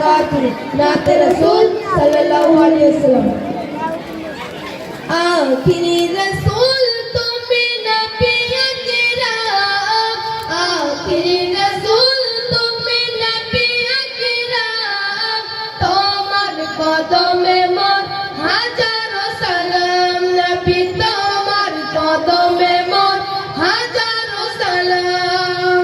बारकातुहू नात रसूल सल्लल्लाहु अलैहि वसल्लम। आखिरी रसूल तुम नबी अकरम, आखिरी रसूल तुम नबी अकरम, তোমার কদমে মোর হাজারো সালাম নবী, তোমার কদমে মোর হাজারো সালাম।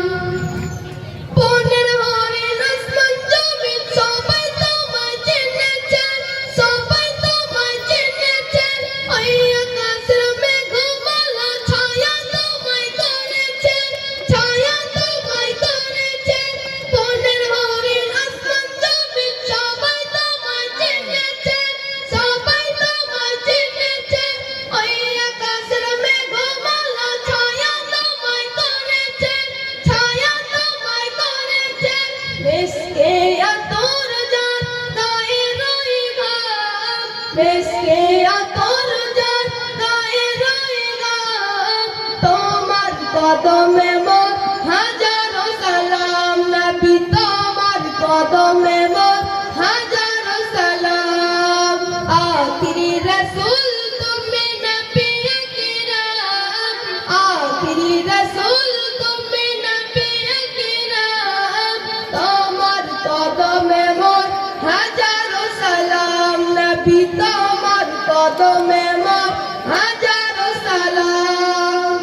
পনের হরিণ আসমান জমিন সবাই তোমায় চিনেছেন, সবাই তোমায় চিনেছেন, ওই আকাশের মেঘমালা ছায়া তোমায় করেছেন, ছায়া তোমায় করেছেন। পনের হরিণ আসমান জমিন সবাই তোমায় চিনেছেন, সবাই তোমায় চিনেছেন, ওই আকাশের মেঘমালা ছায়া তোমায় করেছেন, ছায়া তোমায় করেছেন। মিশকে আতর জান গায়ে রয়ে গাম, মিশকে আতর জান গায়ে রয়ে গাম, তোমার কদমে মোর হাজারো সালাম নবী, তোমার কদমে মোর হাজারো সালাম। আখিরি রসুল তুমি নবী আকরাম, আখিরি রসুল তুমি নবী আকরাম, তোমার কদমে মোর হাজারো সালাম নবী, তোমার কদমে মোর হাজারো সালাম।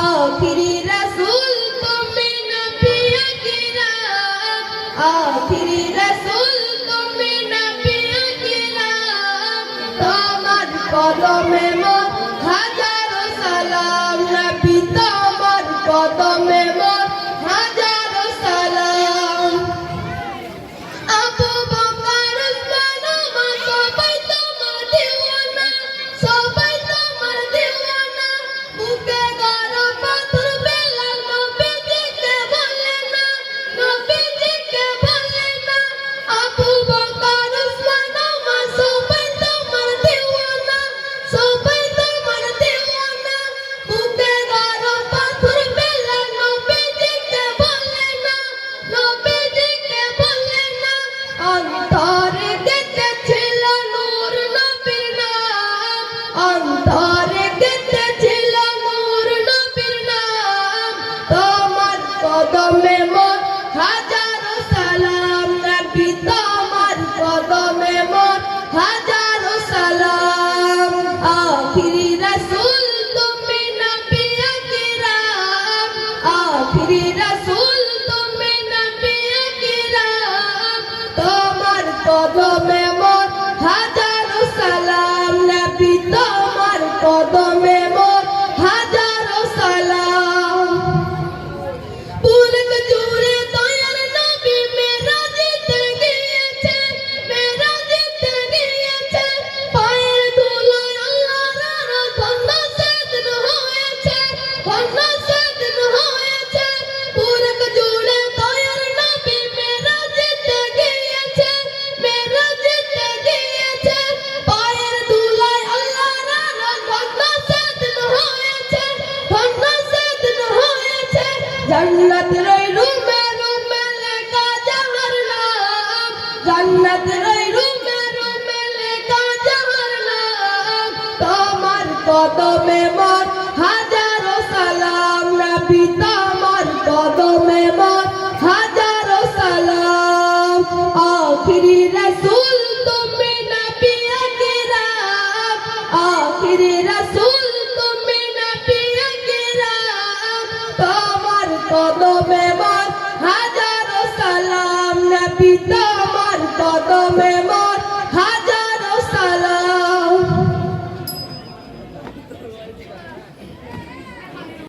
আখিরি রসুল তুমি নবী আকরাম, আখিরি রসুল তুমি নবী আকরাম, তোমার কদমে মোর হাজারো সালাম নবী, তোমার কদমে মোর হাজারো সালাম। আবু বকর উসমান ওমর সবাই তোমার দিওয়ানা, সবাই তোমার দিওয়ানা, বুকে গরম পাথর বেলাল নবীজিকে বলে না, নবীজিকে বলে না। আবু বকর উসমান ওমর সবাই তোমার দিওয়ানা, সবাই তোমার দিওয়ানা, বুকে গরম পাথর বেলাল নবীজিকে বলে না, নবীজিকে বলে না। অন্তরে গেঁথেছিল নূর নবীর নাম, অন্তরে গেঁথেছিল নূর নবীর নাম, তোমার কদমে মোর হাজারো সালাম নবী, তোমার কদমে মোর হাজারো সালাম। আখিরি রসুল তুমি নবী আকরাম, আখিরি রসুল তুমি নবী আকরাম, তোমার কদমে মোর হাজারো সালাম নবী, তোমার কদমে মোর হাজারো সালাম। পুরক জুড়ে দয়ার নবী মেরাজেতে গিয়েছেন, মেরাজেতে গিয়েছেন, পায়ের ধুলোয় আল্লাহর ধন্য সেদিন হয়েছেন, ধন্য সেদিন হয়েছেন। পুরক জুড়ে দয়ার নবী মেরাজেতে গিয়েছেন, মেরাজেতে গিয়েছেন, পায়ের ধুলোয় আল্লাহর ধন্য সেদিন হয়েছেন, ধন্য সেদিন হয়েছেন। জন্নত রইলু মেরু মেলে কা জাহার নাম, জন্নত রইলু মেরু মেলে কা জাহার নাম, তোমার কদমে মোর হাজারো সালাম নবী, তোমার কদমে মোর হাজারো সালাম। আখিরি